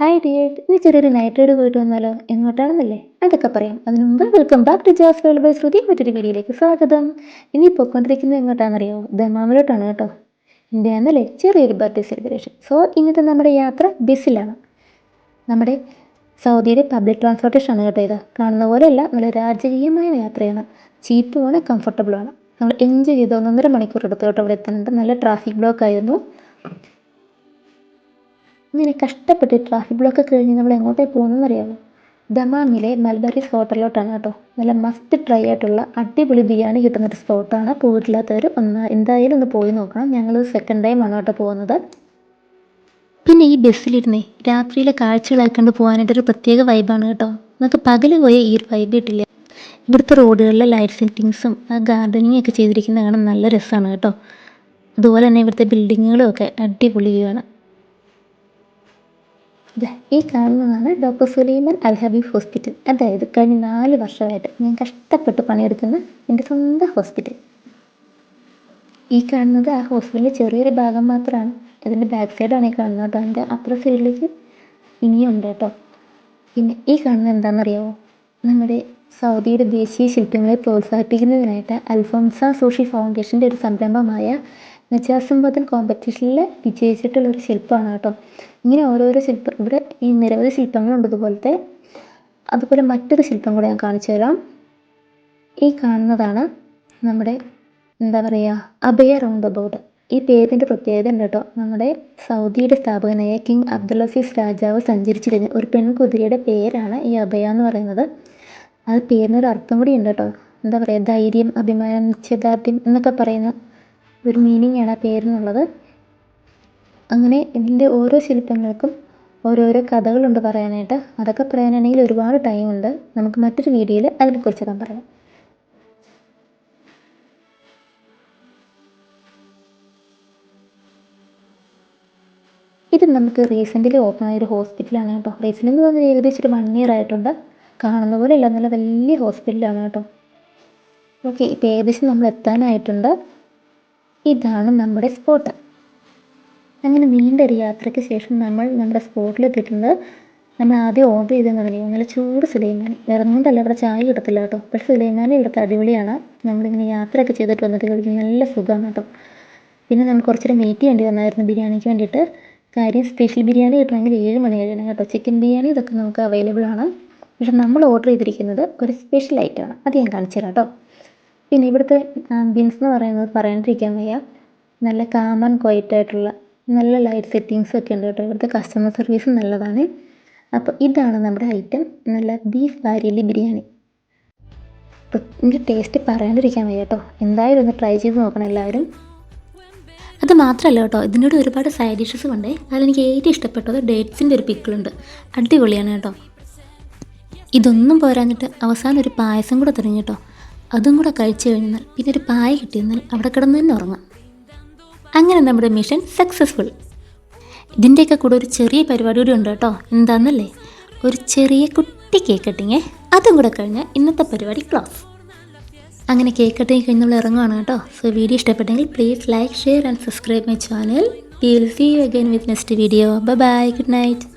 Hi ഡിയേർ, ഇനി ചെറിയൊരു night ride പോയിട്ട് വന്നാലോ? എങ്ങോട്ടാണെന്നല്ലേ? അതൊക്കെ പറയാം. അതിന് മുമ്പ് welcome back to Jazz World by Shruti. മറ്റൊരു വീഡിയോയിലേക്ക് സ്വാഗതം. ഇനി പോയിക്കൊണ്ടിരിക്കുന്നത് എങ്ങോട്ടാണെന്നറിയോ? ദമാമിലോട്ടാണ് കേട്ടോ. ഇന്ത്യന്നല്ലേ ചെറിയൊരു ബർത്ത്ഡേ സെലിബ്രേഷൻ. സോ ഇന്നത്തെ നമ്മുടെ യാത്ര ബസ്സിലാണ്. നമ്മുടെ സൗദിയുടെ പബ്ലിക് ട്രാൻസ്പോർട്ടേഷൻ ആണ് കേട്ടോ. ഇത് കാണുന്ന പോലെയല്ല, നല്ല രാജകീയമായ യാത്രയാണ്. ചീപ്പുമാണ്, കംഫർട്ടബിളാണ്. നമ്മൾ എൻജോയ് ചെയ്ത് 1.5 മണിക്കൂർ എടുത്തു കേട്ടോ അവിടെ എത്താനുണ്ട്. നല്ല ട്രാഫിക് ബ്ലോക്ക് ആയിരുന്നു. ഇങ്ങനെ കഷ്ടപ്പെട്ട് ട്രാഫിക് ബ്ലോക്ക് കഴിഞ്ഞ് നമ്മൾ എങ്ങോട്ടേ പോകുന്നതെന്നറിയാമോ? ദമാമിലെ മൽബരീസ് ഹോട്ടലിലോട്ടാണ് കേട്ടോ. നല്ല മസ്റ്റ് ട്രൈ ആയിട്ടുള്ള അടിപൊളി ബിരിയാണി കിട്ടുന്നൊരു സ്പോട്ടാണ്. പോയിട്ടില്ലാത്തവർ എന്തായാലും ഒന്ന് പോയി നോക്കണം. ഞങ്ങൾ സെക്കൻഡ് ടൈം ആണ് കേട്ടോ പോകുന്നത്. പിന്നെ ഈ ബസ്സിലിരുന്നേ രാത്രിയിലെ കാഴ്ചകളൊക്കെ കണ്ട് പോകാനായിട്ടൊരു പ്രത്യേക വൈബാണ് കേട്ടോ. നമുക്ക് പകൽ പോയ ഈ ഒരു വൈബ് കിട്ടില്ല. ഇവിടുത്തെ റോഡുകളിലെ ലൈറ്റ് സെറ്റിങ്സും ആ ഗാർഡനിങ് ഒക്കെ ചെയ്തിരിക്കുന്നത് കാണാൻ നല്ല രസമാണ് കേട്ടോ. അതുപോലെ തന്നെ ഇവിടുത്തെ ബിൽഡിങ്ങുകളും ഒക്കെ അടിപൊളിയാണ്. ഈ കാണുന്നതാണ് ഡോക്ടർ സുലൈമാൻ അൽ ഹബീബ് ഹോസ്പിറ്റൽ. അതായത് കഴിഞ്ഞ 4 വർഷമായിട്ട് ഞാൻ കഷ്ടപ്പെട്ട് പണിയെടുക്കുന്ന എൻ്റെ സ്വന്തം ഹോസ്പിറ്റൽ. ഈ കാണുന്നത് ആ ഹോസ്പിറ്റലിൻ്റെ ചെറിയൊരു ഭാഗം മാത്രമാണ്. അതിൻ്റെ ബാക്ക് സൈഡാണ് ഈ കാണുന്നത് കേട്ടോ. അതിൻ്റെ അപ്പുറ സൈഡിലേക്ക് ഇനിയും ഉണ്ട് കേട്ടോ. പിന്നെ ഈ കാണുന്നത് എന്താണെന്നറിയാമോ? നമ്മുടെ സൗദിയുടെ ദേശീയ ശില്പങ്ങളെ പ്രോത്സാഹിപ്പിക്കുന്നതിനായിട്ട് അൽഫോൻസ സോഷി ഫൗണ്ടേഷൻ്റെ ഒരു സംരംഭമായ നജാസുംബദൻ കോമ്പറ്റീഷനിൽ വിജയിച്ചിട്ടുള്ളൊരു ശില്പമാണ് കേട്ടോ. ഇങ്ങനെ ഓരോരോ ശില്പം ഇവിടെ ഈ നിരവധി ശില്പങ്ങളുണ്ട് ഇതുപോലത്തെ. അതുപോലെ മറ്റൊരു ശില്പം കൂടെ ഞാൻ കാണിച്ചു തരാം. ഈ കാണുന്നതാണ് നമ്മുടെ എന്താ പറയുക, അഭയ റൗണ്ട് അബൌട്ട്. ഈ പേരിൻ്റെ പ്രത്യേകത ഉണ്ട് കേട്ടോ. നമ്മുടെ സൗദിയുടെ സ്ഥാപകനായ കിങ് അബ്ദുൽ അസീസ് രാജാവ് സഞ്ചരിച്ചിരുന്ന ഒരു പെൺകുതിരയുടെ പേരാണ് ഈ അഭയ എന്ന് പറയുന്നത്. അത് പേരിനൊരു അർത്ഥം കൂടി ഉണ്ട് കേട്ടോ. എന്താ പറയുക, ധൈര്യം, അഭിമാനം, നിശ്ചയദാർഢ്യം എന്നൊക്കെ പറയുന്ന ഒരു മീനിങ് ആണ് ആ പേരിനുള്ളത്. അങ്ങനെ ഇതിൻ്റെ ഓരോ ശില്പങ്ങൾക്കും ഓരോരോ കഥകളുണ്ട് പറയാനായിട്ട്. അതൊക്കെ പറയാനാണെങ്കിൽ ഒരുപാട് ടൈമുണ്ട്. നമുക്ക് മറ്റൊരു വീഡിയോയിൽ അതിനെക്കുറിച്ചൊക്കെ പറയാം. ഇത് നമുക്ക് റീസെൻ്റ്ലി ഓപ്പൺ ആയൊരു ഹോസ്പിറ്റലാണ് കേട്ടോ. റീസെൻ്റ് എന്ന് പറഞ്ഞാൽ ഏകദേശം ഒരു 1 ഇയർ ആയിട്ടുണ്ട്. കാണുന്ന പോലെ ഇല്ല, നല്ല വലിയ ഹോസ്പിറ്റലാണ് കേട്ടോ. ഓക്കെ, ഇപ്പോൾ ഏകദേശം നമ്മൾ എത്താനായിട്ടുണ്ട്. ഇതാണ് നമ്മുടെ സ്പോട്ട്. അങ്ങനെ നീണ്ടൊരു യാത്രയ്ക്ക് ശേഷം നമ്മൾ നമ്മുടെ സ്പോട്ടിലെത്തിയിട്ടുണ്ട്. നമ്മൾ ആദ്യം ഓർഡർ ചെയ്തതെന്ന് പറഞ്ഞാൽ നല്ല ചൂട് സുലൈമാനി. വേറെ ഒന്നുകൊണ്ടല്ല, ഇവിടെ ചായ കിട്ടത്തില്ല കേട്ടോ. പക്ഷേ സുലൈമാനി ഇവിടുത്തെ അടിപൊളിയാണ്. നമ്മളിങ്ങനെ യാത്രയൊക്കെ ചെയ്തിട്ട് വന്നിട്ട് കഴിക്കാൻ നല്ല സുഖമാണ് കേട്ടോ. പിന്നെ നമുക്ക് കുറച്ചേരം വെയിറ്റ് ചെയ്യേണ്ടി വന്നായിരുന്നു ബിരിയാണിക്ക് വേണ്ടിയിട്ട്. കാര്യം സ്പെഷ്യൽ ബിരിയാണി കിട്ടണമെങ്കിൽ 7 മണി കഴിയണം കേട്ടോ. ചിക്കൻ ബിരിയാണി ഇതൊക്കെ നമുക്ക് അവൈലബിൾ ആണ്. പക്ഷെ നമ്മൾ ഓർഡർ ചെയ്തിരിക്കുന്നത് ഒരു സ്പെഷ്യൽ ഐറ്റമാണ്. അത് ഞാൻ കാണിച്ചു തരാം കേട്ടോ. പിന്നെ ഇവിടുത്തെ ആംബിയൻസ് എന്ന് പറയുന്നത് പറയാണ്ടിരിക്കാൻ വയ്യ. നല്ല കാം ആൻഡ് ക്വയറ്റ് ആയിട്ടുള്ള നല്ല ലൈറ്റ് സെറ്റിങ്സും ഒക്കെ ഉണ്ട് കേട്ടോ. ഇവിടുത്തെ കസ്റ്റമർ സർവീസും നല്ലതാണ്. അപ്പോൾ ഇതാണ് നമ്മുടെ ഐറ്റം, നല്ല ബീഫ് വാരിയലി ബിരിയാണി. അപ്പോൾ ഇതിൻ്റെ ടേസ്റ്റ് പറയാണ്ടിരിക്കാൻ വയ്യ കേട്ടോ. എന്തായാലും ഒന്ന് ട്രൈ ചെയ്ത് നോക്കണം എല്ലാവരും. അത് മാത്രമല്ല കേട്ടോ, ഇതിനോട് ഒരുപാട് സൈഡ് ഡിഷസും ഉണ്ട്. അതിലെനിക്ക് ഏറ്റവും ഇഷ്ടപ്പെട്ടത് ഡേറ്റ്സിൻ്റെ ഒരു പിക്കിളുണ്ട്. അടിപൊളിയാണ് കേട്ടോ. ഇതൊന്നും പോരാഞ്ഞിട്ട് അവസാനം ഒരു പായസം കൂടെ തുടങ്ങി കേട്ടോ. അതും കൂടെ കഴിച്ചു കഴിഞ്ഞാൽ പിന്നെ ഒരു പായ കിട്ടിയെന്നാൽ അവിടെ കിടന്ന് തന്നെ ഉറങ്ങാം. അങ്ങനെ നമ്മുടെ മിഷൻ സക്സസ്ഫുൾ. ഇതിൻ്റെയൊക്കെ കൂടെ ഒരു ചെറിയ പരിപാടി കൂടി ഉണ്ട് കേട്ടോ. എന്താണെന്നല്ലേ, ഒരു ചെറിയ കുട്ടി കേക്ക് കട്ടിങ്. അതും കൂടെ കഴിഞ്ഞാൽ ഇന്നത്തെ പരിപാടി ക്ലോസ്. അങ്ങനെ കേക്ക് കട്ടിങ് കഴിഞ്ഞ് നമ്മൾ ഇറങ്ങുകയാണ് കേട്ടോ. സോ വീഡിയോ ഇഷ്ടപ്പെട്ടെങ്കിൽ please like, share and subscribe my channel. We will see you again with next video. Bye bye, good night.